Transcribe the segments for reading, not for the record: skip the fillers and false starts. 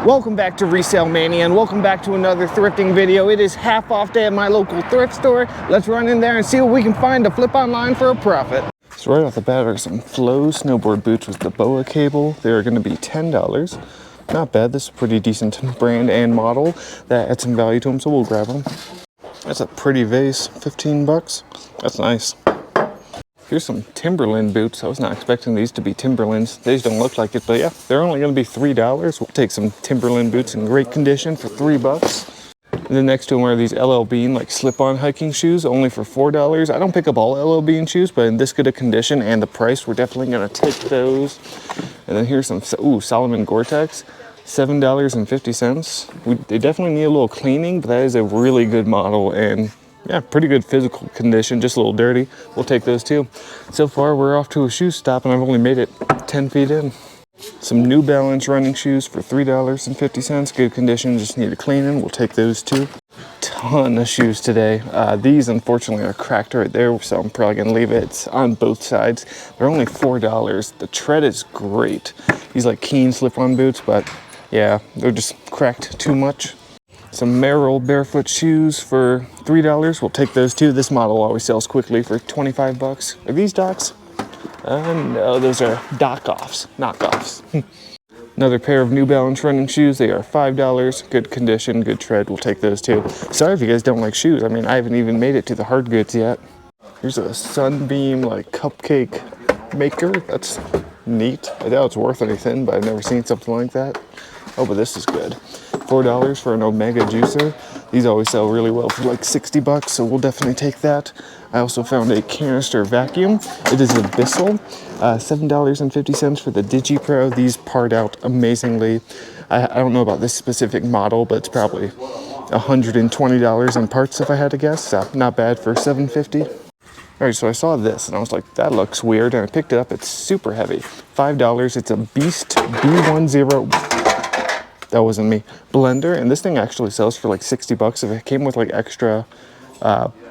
Welcome back to Resale Mania and welcome back to another thrifting video. It is half off day at my local thrift store. Let's run in there and see what we can find to flip online for a profit. So right off the bat are some Flow snowboard boots with the boa cable. They're going to be $10. Not bad. This is a pretty decent brand and model that adds some value to them, so we'll grab them. That's a pretty vase, 15 bucks. That's nice. Here's some Timberland boots. I was not expecting these to be Timberlands. These don't look like it, but yeah, they're only going to be $3. We'll take some Timberland boots in great condition for 3 bucks. And then next to them are these LL Bean like slip-on hiking shoes, only for $4. I don't pick up all LL Bean shoes, but in this good a condition and the price, we're definitely going to take those. And then here's some Solomon Gore-Tex, $7.50. They definitely need a little cleaning, but that is a really good model and yeah, pretty good physical condition, just a little dirty. We'll take those too. So far, we're off to a shoe stop and I've only made it 10 feet in. Some New Balance running shoes for $3.50. Good condition, just need a cleaning. We'll take those too. Ton of shoes today. These unfortunately are cracked right there, so I'm probably gonna leave it. It's on both sides. They're only $4. The tread is great. These like Keen slip-on boots, but yeah, they're just cracked too much. Some Merrell barefoot shoes for $3. We'll take those too. This model always sells quickly for 25 bucks. Are these Docs? No, those are knockoffs. Another pair of New Balance running shoes. They are $5. Good condition, good tread. We'll take those too. Sorry if you guys don't like shoes. I mean, I haven't even made it to the hard goods yet. Here's a Sunbeam like cupcake maker. That's neat. I doubt it's worth anything, but I've never seen something like that. Oh, but this is good. $4 for an Omega juicer. These always sell really well for like 60 bucks, so we'll definitely take that. I also found a canister vacuum. It is a Bissell, $7.50 for the DigiPro. These part out amazingly. I don't know about this specific model, but it's probably $120 in parts if I had to guess. So not bad for $7.50. All right, so I saw this and I was like, that looks weird, and I picked it up. It's super heavy, $5. It's a Beast B10. That wasn't me. Blender, and this thing actually sells for like 60 bucks. If it came with like extra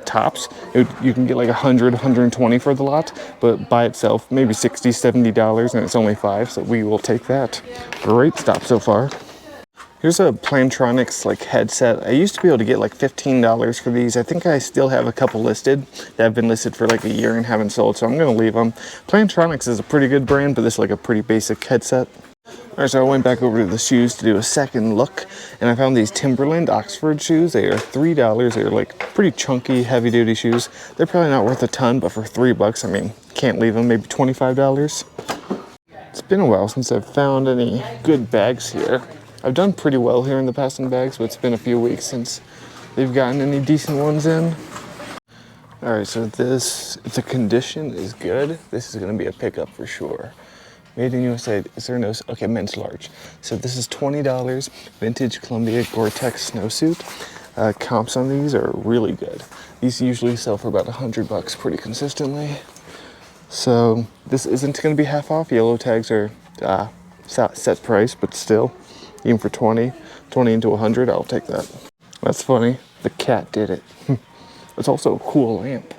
tops, you can get like 100, 120 for the lot, but by itself, maybe $60, $70, and it's only $5, so we will take that. Great stop so far. Here's a Plantronics like headset. I used to be able to get like $15 for these. I think I still have a couple listed that have been listed for like a year and haven't sold, so I'm gonna leave them. Plantronics is a pretty good brand, but this is like a pretty basic headset. All right, so I went back over to the shoes to do a second look, and I found these Timberland Oxford shoes. They are $3. They're like pretty chunky, heavy-duty shoes. They're probably not worth a ton, but for 3 bucks, I mean, can't leave them. Maybe $25. It's been a while since I've found any good bags here. I've done pretty well here in the past in bags, but it's been a few weeks since they've gotten any decent ones in. All right, so this, if the condition is good, this is gonna be a pickup for sure. Made in USA, is there no, okay, men's large. So this is $20, vintage Columbia Gore-Tex snowsuit. Comps on these are really good. These usually sell for about 100 bucks pretty consistently. So this isn't gonna be half off. Yellow tags are set price, but still, even for 20 into 100, I'll take that. That's funny, the cat did it. It's also a cool lamp.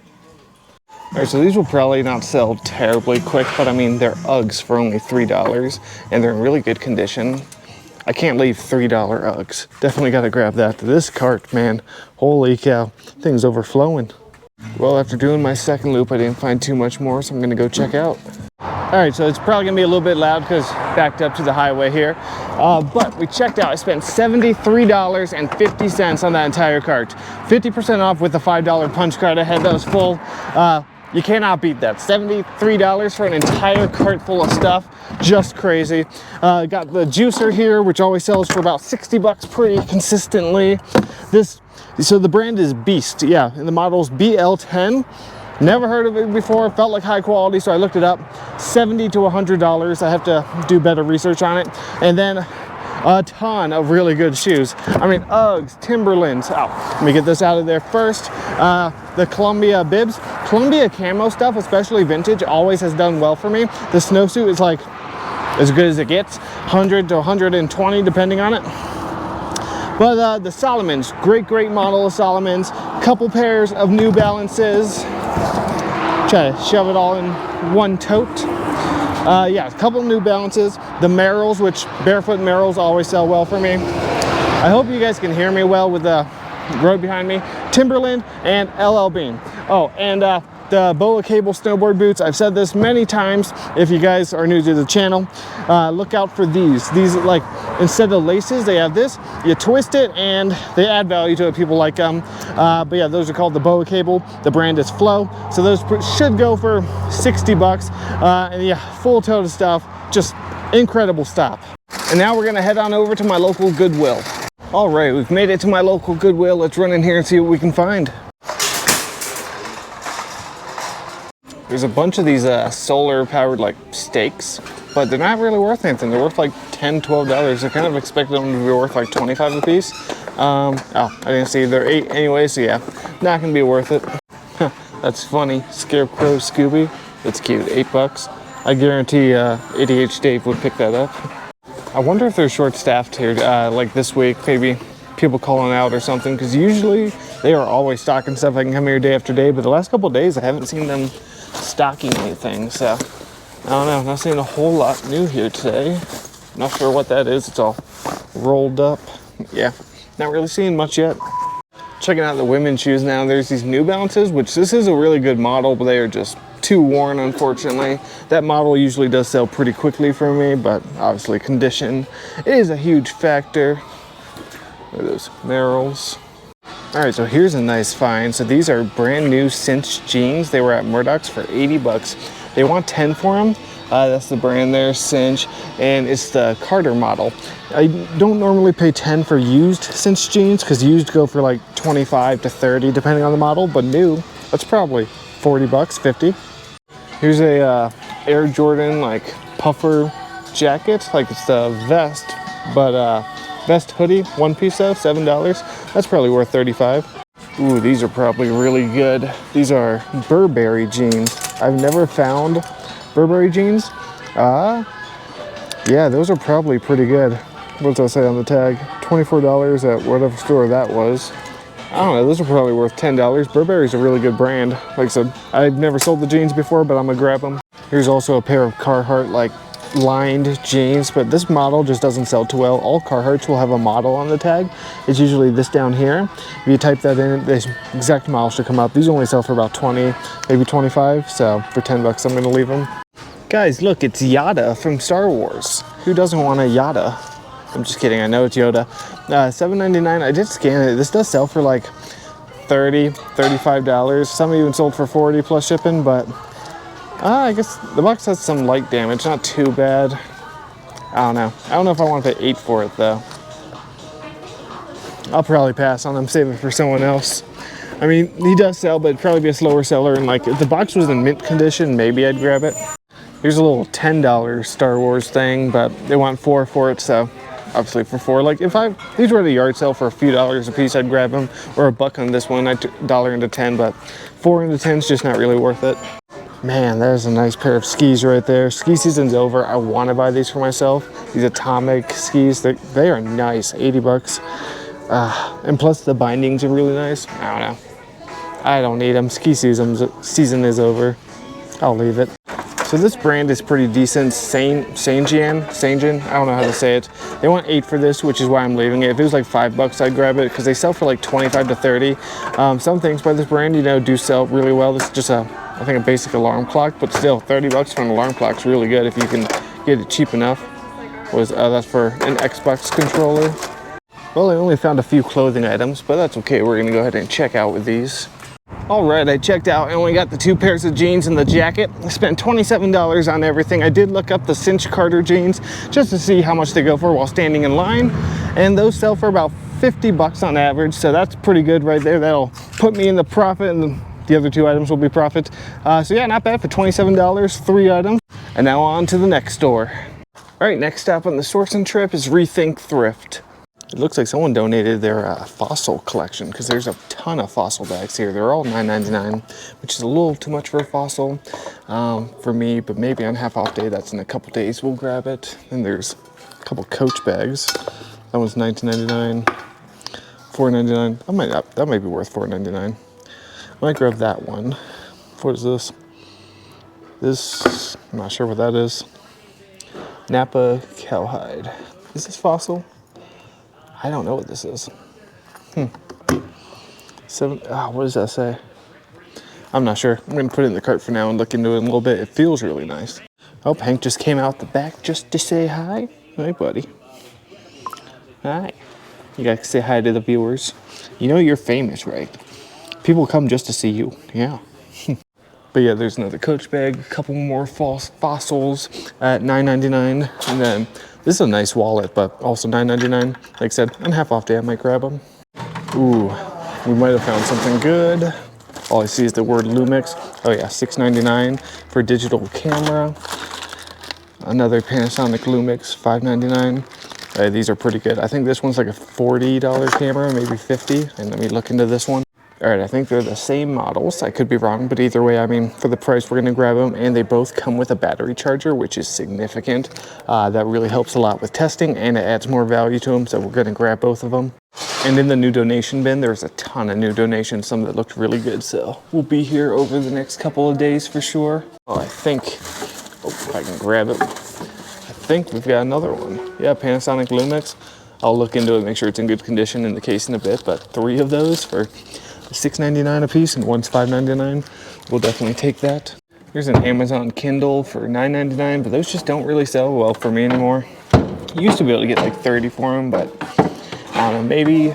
All right, so these will probably not sell terribly quick, but I mean, they're Uggs for only $3, and they're in really good condition. I can't leave $3 Uggs. Definitely got to grab that. This cart, man, holy cow, thing's overflowing. Well, after doing my second loop, I didn't find too much more, so I'm gonna go check out. All right, so it's probably gonna be a little bit loud because backed up to the highway here. But we checked out, I spent $73.50 on that entire cart. 50% off with the $5 punch card I had that was full. You cannot beat that. $73 for an entire cart full of stuff. Just crazy. Got the juicer here, which always sells for about 60 bucks pretty consistently. So the brand is Beast, yeah, and the model's BL10. Never heard of it before, felt like high quality, so I looked it up. $70 to $100. I have to do better research on it. And then a ton of really good shoes. I mean, Uggs, Timberlands. Oh, let me get this out of there first. The Columbia bibs. Columbia camo stuff, especially vintage, always has done well for me. The snowsuit is like as good as it gets. 100 to 120 depending on it. But the Solomons, great model of Solomons. Couple pairs of New Balances. Try to shove it all in one tote. Yeah, a couple New Balances. The Merrells, which barefoot Merrells always sell well for me. I hope you guys can hear me well with the road behind me. Timberland and LL Bean. Oh, and the Boa Cable snowboard boots. I've said this many times. If you guys are new to the channel, look out for these. These, like, instead of laces, they have this. You twist it and they add value to it. People like them. But yeah, those are called the Boa Cable. The brand is Flow. So those should go for 60 bucks. And yeah, full-toed stuff. Just incredible stuff. And now we're gonna head on over to my local Goodwill. All right, we've made it to my local Goodwill. Let's run in here and see what we can find. There's a bunch of these solar powered like stakes, but they're not really worth anything. They're worth like $10, $12. I kind of expected them to be worth like 25 a piece. Oh, I didn't see they're 8 anyway, so yeah, not gonna be worth it. That's funny. Scarecrow Scooby. That's cute. 8 bucks. I guarantee ADH Dave would pick that up. I wonder if they're short-staffed here, like this week, maybe people calling out or something, because usually they are always stocking stuff. I can come here day after day, but the last couple of days I haven't seen them stocking anything, so I don't know. Not seeing a whole lot new here today. Not sure what that is. It's all rolled up. Yeah, not really seeing much yet. Checking out the women's shoes now. There's these New Balances, which this is a really good model, but they are just too worn, unfortunately. That model usually does sell pretty quickly for me, but obviously condition is a huge factor. Look at those Merrells. All right, so here's a nice find. So these are brand new cinch jeans. They were at Murdoch's for 80 bucks. They want 10 for them. That's the brand there, Cinch, and it's the Carter model. I don't normally pay 10 for used cinch jeans because used go for like 25 to 30 depending on the model, but new, that's probably 40 bucks, 50. Here's a Air Jordan like puffer jacket, like it's the vest, but vest hoodie, one piece though, $7. That's probably worth 35. Ooh, these are probably really good. These are Burberry jeans. I've never found Burberry jeans. Yeah, those are probably pretty good. What does that say on the tag? $24 at whatever store that was. I don't know, those are probably worth $10. Burberry's a really good brand. Like I said, I've never sold the jeans before, but I'm gonna grab them. Here's also a pair of Carhartt like lined jeans, but this model just doesn't sell too well. All Carhartts will have a model on the tag. It's usually this down here. If you type that in, this exact model should come up. These only sell for about 20, maybe 25. So for 10 bucks, I'm gonna leave them. Guys, look, it's Yoda from Star Wars. Who doesn't want a Yoda? I'm just kidding, I know it's Yoda. $7.99, I did scan it. This does sell for like $30, $35. Some even sold for 40 plus shipping, but I guess the box has some light damage, not too bad. I don't know. I don't know if I want to pay 8 for it though. I'll probably pass on them, save it for someone else. I mean, he does sell, but it'd probably be a slower seller, and like if the box was in mint condition, maybe I'd grab it. Here's a little $10 Star Wars thing, but they want 4 for it, so obviously for 4. Like if these were at a yard sale for a few dollars a piece, I'd grab them, or a buck on this one. I took $1 into 10, but 4 into 10 is just not really worth it. Man, there's a nice pair of skis right there. Ski season's over. I want to buy these for myself. These Atomic skis, they are nice, 80 bucks. And plus the bindings are really nice. I don't know. I don't need them. Ski season is over. I'll leave it. So this brand is pretty decent. Sanjin, I don't know how to say it. They want 8 for this, which is why I'm leaving it. If it was like 5 bucks, I'd grab it because they sell for like 25 to 30. Some things by this brand, you know, do sell really well. This is just I think a basic alarm clock, but still 30 bucks for an alarm clock's really good if you can get it cheap enough. That's for an Xbox controller. Well, I only found a few clothing items, but that's okay. We're gonna go ahead and check out with these. All right, I checked out. I only got the 2 pairs of jeans and the jacket. I spent $27 on everything. I did look up the Cinch Carter jeans just to see how much they go for while standing in line, and those sell for about 50 bucks on average, so that's pretty good right there. That'll put me in the profit, and the other 2 items will be profit. So yeah, not bad for $27, 3 items. And now on to the next store. All right, next stop on the sourcing trip is Rethink Thrift. It looks like someone donated their fossil collection because there's a ton of fossil bags here. They're all $9.99, which is a little too much for a fossil for me, but maybe on half off day, that's in a couple days, we'll grab it. And there's a couple Coach bags. That one's $19.99, $4.99. That might be worth $4.99. I might grab that one. What is this? I'm not sure what that is. Napa cowhide. Is this fossil? I don't know what this is. What does that say? I'm not sure. I'm gonna put it in the cart for now and look into it in a little bit. It feels really nice. Oh, Hank just came out the back just to say hi. Hi, buddy. Hi. You gotta say hi to the viewers. You know you're famous, right? People come just to see you. Yeah. But yeah, there's another Coach bag, a couple more fossils at $9.99, and then this is a nice wallet, but also $9.99. Like I said, on half off day, I might grab them. Ooh, we might have found something good. All I see is the word Lumix. Oh yeah, $6.99 for digital camera. Another Panasonic Lumix, $5.99. These are pretty good. I think this one's like a $40 camera, maybe $50. And let me look into this one. All right, I think they're the same models. I could be wrong, but either way, I mean, for the price, we're gonna grab them, and they both come with a battery charger, which is significant. That really helps a lot with testing, and it adds more value to them, so we're gonna grab both of them. And in the new donation bin, there's a ton of new donations, some that looked really good, so we'll be here over the next couple of days for sure. Oh, if I can grab it. I think we've got another one. Yeah, Panasonic Lumix. I'll look into it, make sure it's in good condition in the case in a bit, but 3 of those for $6.99 a piece, and one's $5.99. We'll definitely take that. Here's an Amazon Kindle for $9.99, but those just don't really sell well for me anymore. You used to be able to get like 30 for them, but I don't know, maybe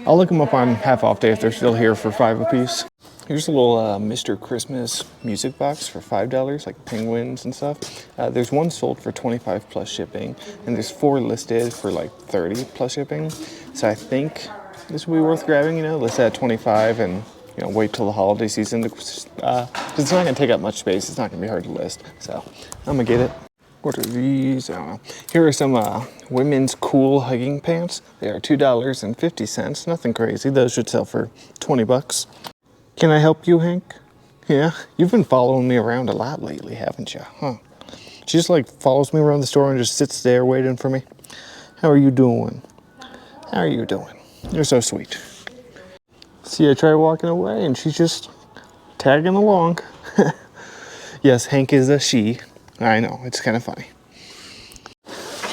I'll look them up on half off day if they're still here for $5 a piece. Here's a little Mr. Christmas music box for $5, like penguins and stuff. There's one sold for 25 plus shipping, and there's 4 listed for like 30 plus shipping. So I think this will be worth grabbing, you know, let's add 25 and, you know, wait till the holiday season because it's not gonna take up much space. It's not gonna be hard to list. So I'm gonna get it. What are these? I don't know. Here are some women's cool hugging pants. They are $2.50. Nothing crazy. Those should sell for 20 bucks. Can I help you, Hank? Yeah, you've been following me around a lot lately, haven't you? Huh? She just like follows me around the store and just sits there waiting for me. How are you doing? How are you doing? You're so sweet. See, I try walking away and she's just tagging along. Yes, Hank is a she. I know, it's kind of funny.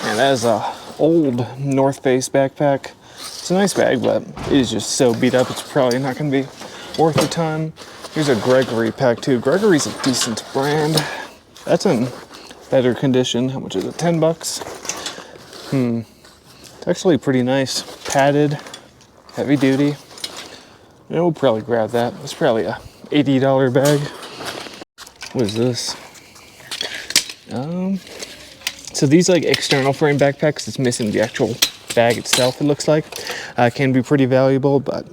And that is a old North Face backpack. It's a nice bag, but it is just so beat up, it's probably not gonna be worth the time. Here's a Gregory pack too. Gregory's a decent brand. That's in better condition. How much is it? 10 bucks. It's actually pretty nice. Padded, heavy duty. Yeah, we'll probably grab that. It's probably a $80 bag. What is this? So these like external frame backpacks, it's missing the actual bag itself, it looks like. Can be pretty valuable, but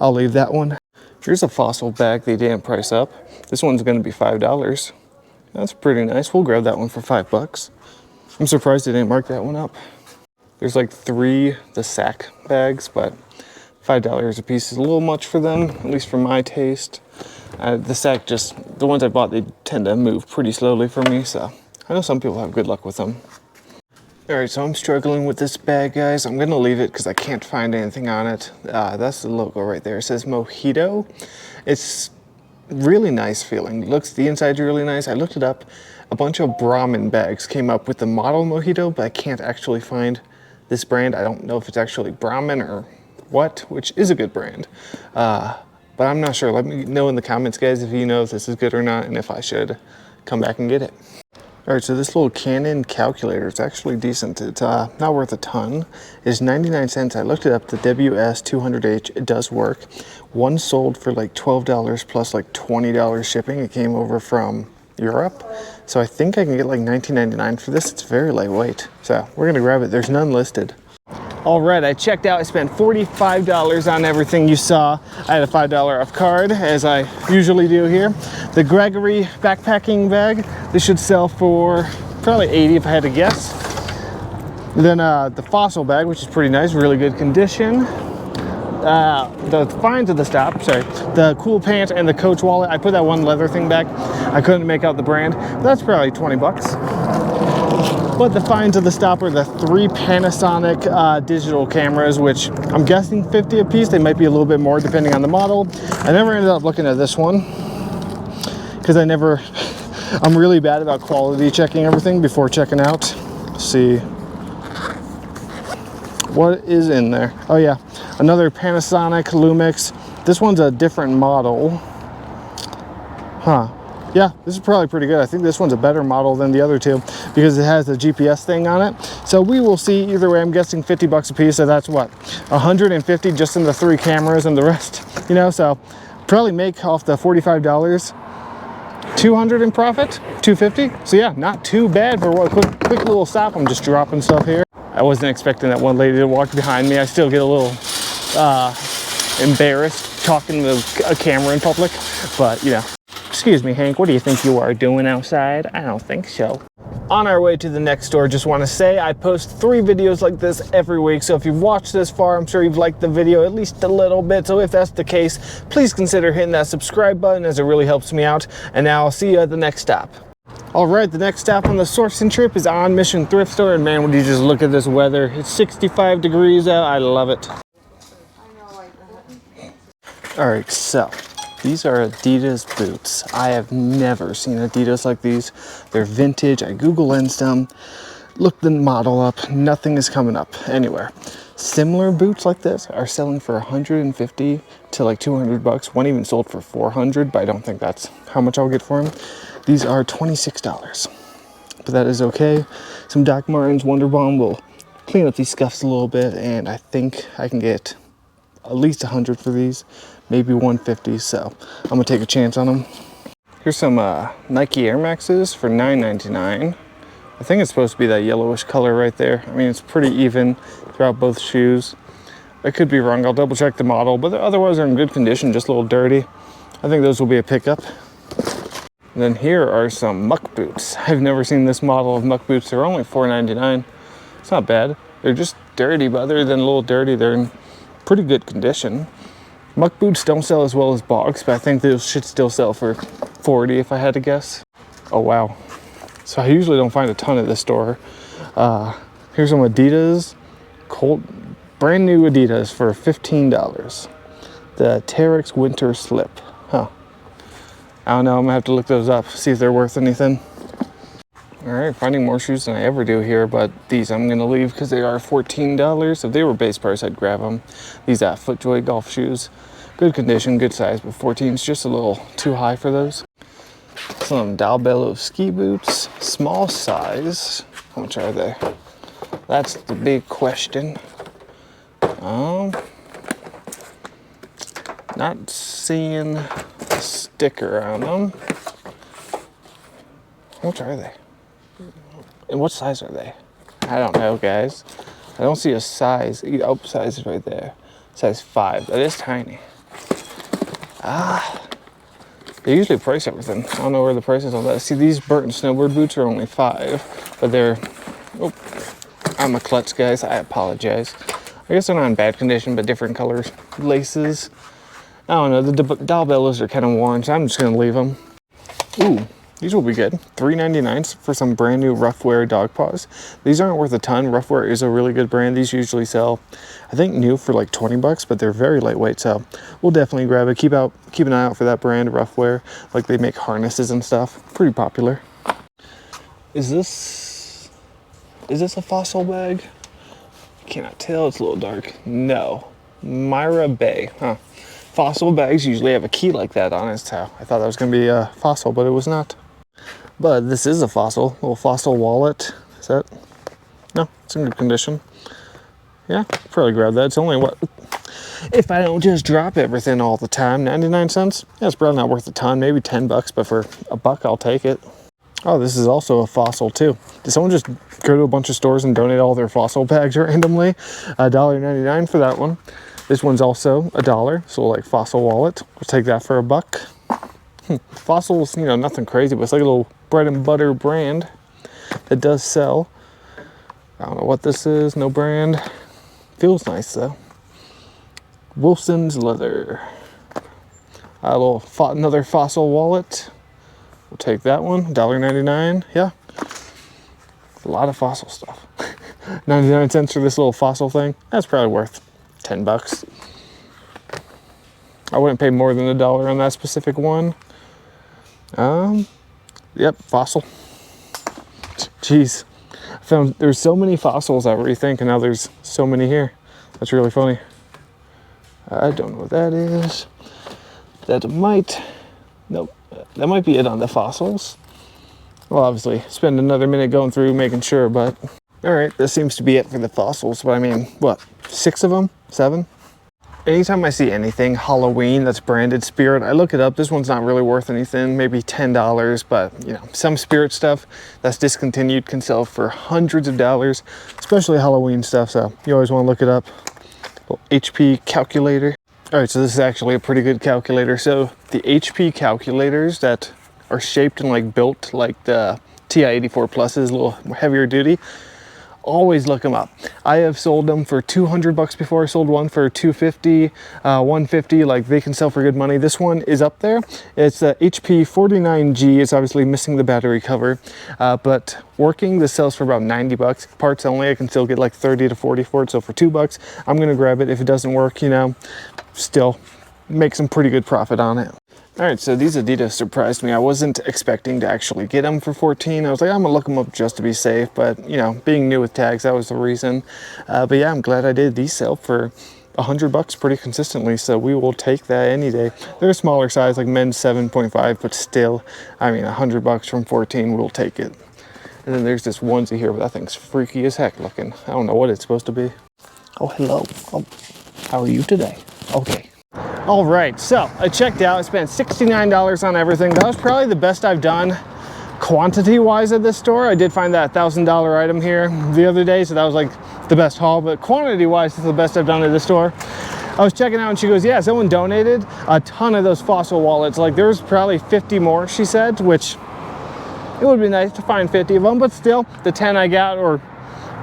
I'll leave that one. Here's a Fossil bag they didn't price up. This one's gonna be $5. That's pretty nice. We'll grab that one for 5 bucks. I'm surprised they didn't mark that one up. There's like 3 the sack bags, but $5 a piece is a little much for them, at least for my taste. The sack the ones I bought, they tend to move pretty slowly for me, so I know some people have good luck with them. All right, so I'm struggling with this bag, guys. I'm gonna leave it because I can't find anything on it. That's the logo right there. It says Mojito. It's really nice feeling. The inside's really nice. I looked it up. A bunch of Brahmin bags came up with the model Mojito, but I can't actually find this brand. I don't know if it's actually Brahmin or what, which is a good brand. But I'm not sure. Let me know in the comments, guys, if you know if this is good or not and if I should come back and get it. All right, so this little Canon calculator is actually decent. It's not worth a ton. It's 99 cents. I looked it up, the WS200H, it does work. One sold for like $12 plus like $20 shipping. It came over from Europe. So I think I can get like $19.99 for this. It's very lightweight. So we're gonna grab it. There's none listed. All right, I checked out. I spent $45 on everything you saw. I had a $5 off card, as I usually do here. The Gregory backpacking bag, this should sell for probably $80 if I had to guess. Then the Fossil bag, which is pretty nice, really good condition. The finds of the stop, the cool pants and the Coach wallet. I put that one leather thing back. I couldn't make out the brand, but that's probably 20 bucks. But the finds of the stop are the 3 Panasonic digital cameras, which I'm guessing 50 a piece. They might be a little bit more depending on the model. I never ended up looking at this one because I'm really bad about quality checking everything before checking out. see what is in there. Oh yeah, another Panasonic Lumix. This one's a different model. Huh. Yeah, this is probably pretty good. I think this one's a better model than the other two because it has the GPS thing on it. So we will see. Either way, I'm guessing 50 bucks a piece. So that's what, 150 just in the 3 cameras and the rest, you know, so probably make off the $45, 200 in profit, 250. So yeah, not too bad for a quick little stop. I'm just dropping stuff here. I wasn't expecting that one lady to walk behind me. I still get a little embarrassed talking to a camera in public, but you know. Excuse me, Hank, what do you think you are doing outside? I don't think so. On our way to the next store, just want to say I post 3 videos like this every week. So if you've watched this far, I'm sure you've liked the video at least a little bit. So if that's the case, please consider hitting that subscribe button as it really helps me out. And now I'll see you at the next stop. All right, the next stop on the sourcing trip is on Mission Thrift Store. And man, would you just look at this weather? It's 65 degrees out. I love it. All right, so these are Adidas boots. I have never seen Adidas like these. They're vintage. I Google lensed them, looked the model up. Nothing is coming up anywhere. Similar boots like this are selling for 150 to like 200 bucks. One even sold for 400, but I don't think that's how much I'll get for them. These are $26, but that is okay. Some Doc Martens Wonder Bomb will clean up these scuffs a little bit, and I think I can get at least 100 for these. Maybe 150, so I'm gonna take a chance on them. Here's some Nike Air Maxes for $9.99. I think it's supposed to be that yellowish color right there. I mean, it's pretty even throughout both shoes. I could be wrong, I'll double check the model, but otherwise they're in good condition, just a little dirty. I think those will be a pickup. And then here are some Muck boots. I've never seen this model of Muck boots. They're only $4.99. It's not bad. They're just dirty, but other than a little dirty, they're in pretty good condition. Muck boots don't sell as well as bogs, but I think those should still sell for 40 if I had to guess. Oh wow. So I usually don't find a ton at this store. Here's some Adidas, brand new Adidas for $15. The Terex Winter Slip. Huh. I don't know, I'm gonna have to look those up, see if they're worth anything. All right, finding more shoes than I ever do here, but these I'm gonna leave because they are $14. If they were base price, I'd grab them. These FootJoy golf shoes. Good condition, good size, but 14 is just a little too high for those. Some Dalbello ski boots, small size. How much are they? That's the big question. Not seeing a sticker on them. How much are they? And what size are they? I don't know, guys. I don't see a size. Oh, size is right there. Size 5. That is tiny. They usually price everything. I don't know where the price is on that. See, these Burton snowboard boots are only 5, but they're, oh, I'm a klutz, guys. I apologize. I guess they're not in bad condition, but different colors. Laces. I don't know. The Dalbellos are kind of worn, so I'm just going to leave them. Ooh. These will be good. $3.99 for some brand new Roughwear dog paws. These aren't worth a ton. Roughwear is a really good brand. These usually sell, I think, new for like 20 bucks, but they're very lightweight, so we'll definitely grab it. Keep an eye out for that brand, Roughwear. Like, they make harnesses and stuff. Pretty popular. Is this a Fossil bag? Cannot tell. It's a little dark. No. Myra Bay. Huh. Fossil bags usually have a key like that on it, so I thought that was going to be a Fossil, but it was not. But this is a Fossil, little Fossil wallet. Is that? No, it's in good condition. Yeah, probably grab that. It's only what? If I don't just drop everything all the time, 99 cents? Yeah, it's probably not worth a ton, maybe 10 bucks, but for a buck, I'll take it. Oh, this is also a Fossil too. Did someone just go to a bunch of stores and donate all their Fossil bags randomly? $1.99 for that one. This one's also $1, so like Fossil wallet. We'll take that for a buck. Fossil's, you know, nothing crazy, but it's like a little bread and butter brand that does sell. I don't know what this is, no brand. Feels nice though. Wilson's leather. Another Fossil wallet. We'll take that one, $1.99. Yeah, a lot of Fossil stuff. 99 cents for this little Fossil thing. That's probably worth 10 bucks. I wouldn't pay more than $1 on that specific one. Yep, Fossil. Jeez, I found there's so many fossils out where you think, and now there's so many here. That's really funny. I don't know what that is. Nope, that might be it on the fossils. Well, obviously, spend another minute going through making sure, but all right, this seems to be it for the fossils. But I mean, what, 6 of them? 7? Anytime I see anything Halloween that's branded Spirit, I look it up. This one's not really worth anything, maybe $10, but you know, some Spirit stuff that's discontinued can sell for hundreds of dollars, especially Halloween stuff. So you always want to look it up. Little HP calculator. All right, so this is actually a pretty good calculator. So the HP calculators that are shaped and like built like the TI-84 Pluses, a little heavier duty, always look them up. I have sold them for 200 bucks before. I sold one for 250, 150. Like, they can sell for good money. This one is up there. It's the HP 49G. It's obviously missing the battery cover, but working, this sells for about 90 bucks. Parts only, I can still get like 30 to 40 for it. So for 2 bucks, I'm gonna grab it. If it doesn't work, you know, still make some pretty good profit on it. All right, so these Adidas surprised me. I wasn't expecting to actually get them for 14. I was like, I'm gonna look them up just to be safe, but you know, being new with tags, that was the reason. But yeah, I'm glad I did. These sell for 100 bucks pretty consistently, so we will take that any day. They're a smaller size, like men's 7.5, but still, I mean, 100 bucks from 14, we'll take it. And then there's this onesie here, but that thing's freaky as heck looking. I don't know what it's supposed to be. Oh, hello. Oh, how are you today? Okay. All right, so I checked out. I spent $69 on everything. That was probably the best I've done quantity-wise at this store. I did find that $1,000 item here the other day, so that was like the best haul, but quantity-wise, it's the best I've done at this store. I was checking out and she goes, yeah, someone donated a ton of those fossil wallets. Like, there's probably 50 more, she said, which it would be nice to find 50 of them, but still, the 10 I got, or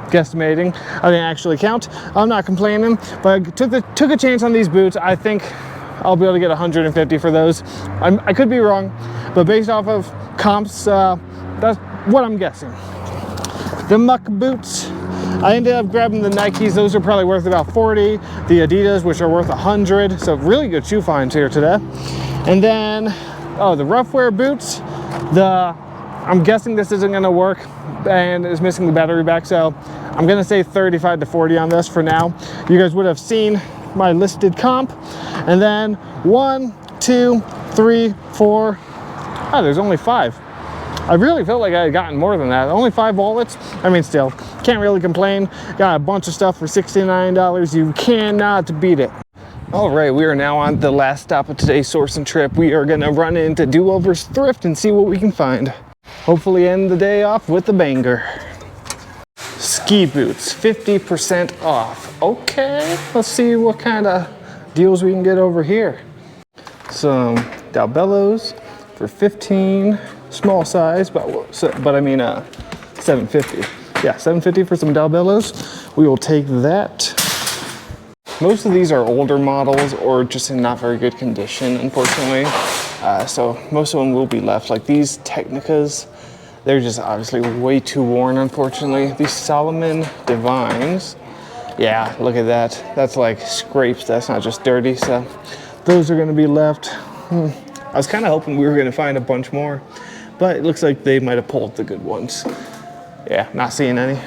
guesstimating, I didn't actually count. I'm not complaining, but I took a chance on these boots. I think I'll be able to get 150 for those. I could be wrong, but based off of comps, that's what I'm guessing. The muck boots, I ended up grabbing the Nikes. Those are probably worth about 40. The Adidas, which are worth 100. So really good shoe finds here today. And then, oh, the rough wear boots, I'm guessing this isn't gonna work and is missing the battery back, so I'm gonna say 35 to 40 on this for now. You guys would have seen my listed comp. And then 1, 2, 3, 4. Oh, there's only 5. I really felt like I had gotten more than that. Only 5 wallets. I mean, still, can't really complain. Got a bunch of stuff for $69. You cannot beat it. All right, we are now on the last stop of today's sourcing trip. We are gonna run into Do-Over's Thrift and see what we can find. Hopefully end the day off with a banger. Ski boots, 50% off. Okay, let's see what kind of deals we can get over here. Some Dalbellos for 15, small size, but I mean 750. Yeah, 750 for some Dalbellos. We will take that. Most of these are older models or just in not very good condition, unfortunately. So most of them will be left. Like these Technicas, they're just obviously way too worn, unfortunately. These Solomon Divines, yeah, look at that. That's like scrapes, that's not just dirty, so those are gonna be left. I was kind of hoping we were gonna find a bunch more, but it looks like they might have pulled the good ones. Yeah, not seeing any.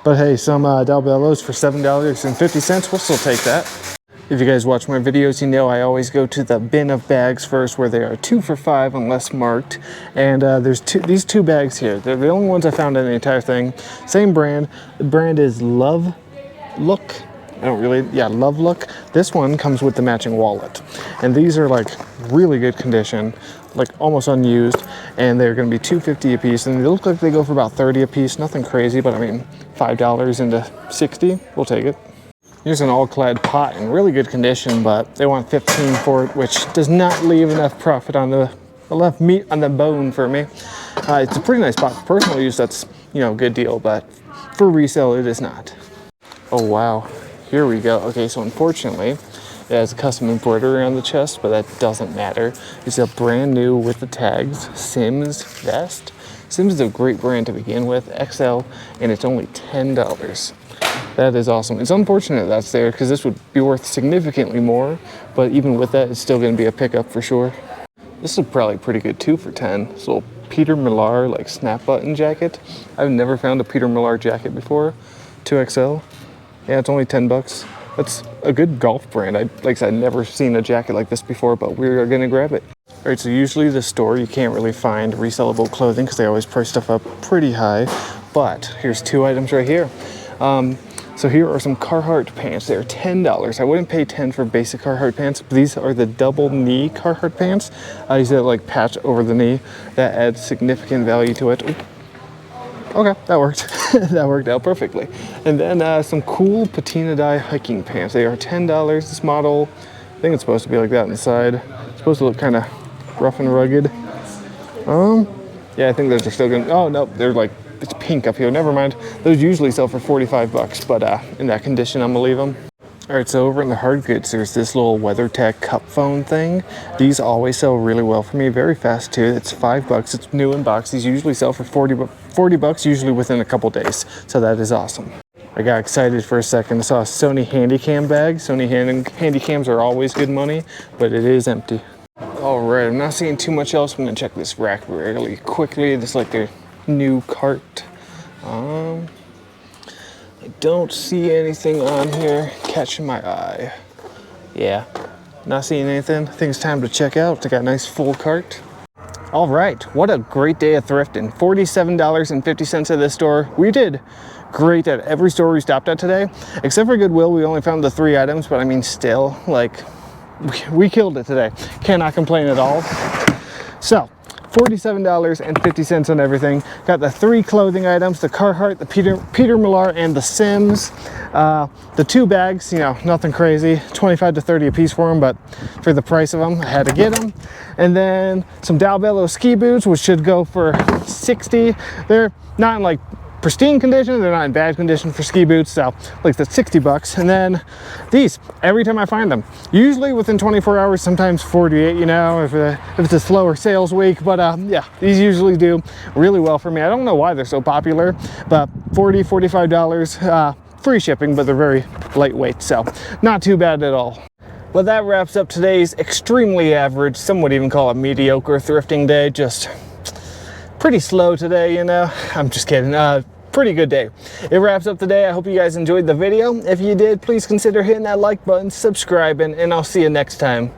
But hey, some Dalbellos for $7.50, we'll still take that. If you guys watch my videos, you know I always go to the bin of bags first, where they are 2 for $5 unless marked. And there's these 2 bags here. They're the only ones I found in the entire thing. Same brand. The brand is Love Look. Love Look. This one comes with the matching wallet. And these are like really good condition, like almost unused. And they're gonna be $2.50 a piece. And they look like they go for about 30 a piece. Nothing crazy, but I mean, $5 into 60, we'll take it. Here's an all-clad pot in really good condition, but they want 15 for it, which does not leave enough profit on the left meat on the bone for me. It's a pretty nice pot for personal use. That's, you know, a good deal, but for resale, it is not. Oh, wow. Here we go. Okay, so unfortunately, it has a custom embroidery on the chest, but that doesn't matter. It's a brand new with the tags Sims vest. Sims is a great brand to begin with, XL, and it's only $10. That is awesome. It's unfortunate that's there because this would be worth significantly more, but even with that, it's still going to be a pickup for sure. This is probably pretty good too for 10. This little Peter Millar like snap button jacket. I've never found a Peter Millar jacket before. 2XL. Yeah, it's only 10 bucks. That's a good golf brand. Like I said, I've never seen a jacket like this before, but we're gonna grab it. All right, so usually the store you can't really find resellable clothing because they always price stuff up pretty high. But here's 2 items right here. So here are some Carhartt pants. They're $10. I wouldn't pay 10 for basic Carhartt pants. But these are the double knee Carhartt pants. These that like patch over the knee. That adds significant value to it. Ooh. Okay, that worked. That worked out perfectly. And then some cool patina dye hiking pants. They are $10. This model, I think it's supposed to be like that inside. It's supposed to look kind of rough and rugged. Yeah, I think those are still good. Oh no, they're like, it's pink up here. Never mind. Those usually sell for 45 bucks, but in that condition, I'm gonna leave them. All right, so over in the hard goods, there's this little WeatherTech cup phone thing. These always sell really well for me, very fast too. It's 5 bucks. It's new in box. These usually sell for 40 bucks, usually within a couple days. So that is awesome. I got excited for a second. I saw a Sony Handycam bag. Sony Handycams are always good money, but it is empty. All right, I'm not seeing too much else. I'm gonna check this rack really quickly. This is like their new cart. I don't see anything on here catching my eye. Yeah, not seeing anything. I think it's time to check out. They got a nice full cart. All right, what a great day of thrifting. $47.50 at this store. We did great at every store we stopped at today, except for Goodwill. We only found the 3 items, but I mean, still, like, we killed it today. Cannot complain at all. So, $47.50 on everything. Got the 3 clothing items, the Carhartt, the Peter Millar, and the Sims. The 2 bags, you know, nothing crazy. 25 to 30 a piece for them, but for the price of them, I had to get them. And then some Dalbello ski boots, which should go for 60. They're not in like pristine condition, they're not in bad condition for ski boots, so like that's 60 bucks. And then these, every time I find them, usually within 24 hours, sometimes 48, you know, if it's a slower sales week, but yeah, these usually do really well for me. I don't know why they're so popular, but $40, $45, free shipping, but they're very lightweight, so not too bad at all. Well, that wraps up today's extremely average, some would even call it mediocre thrifting day. Just pretty slow today, you know. I'm just kidding. Pretty good day. It wraps up the day. I hope you guys enjoyed the video. If you did, please consider hitting that like button, subscribing, and I'll see you next time.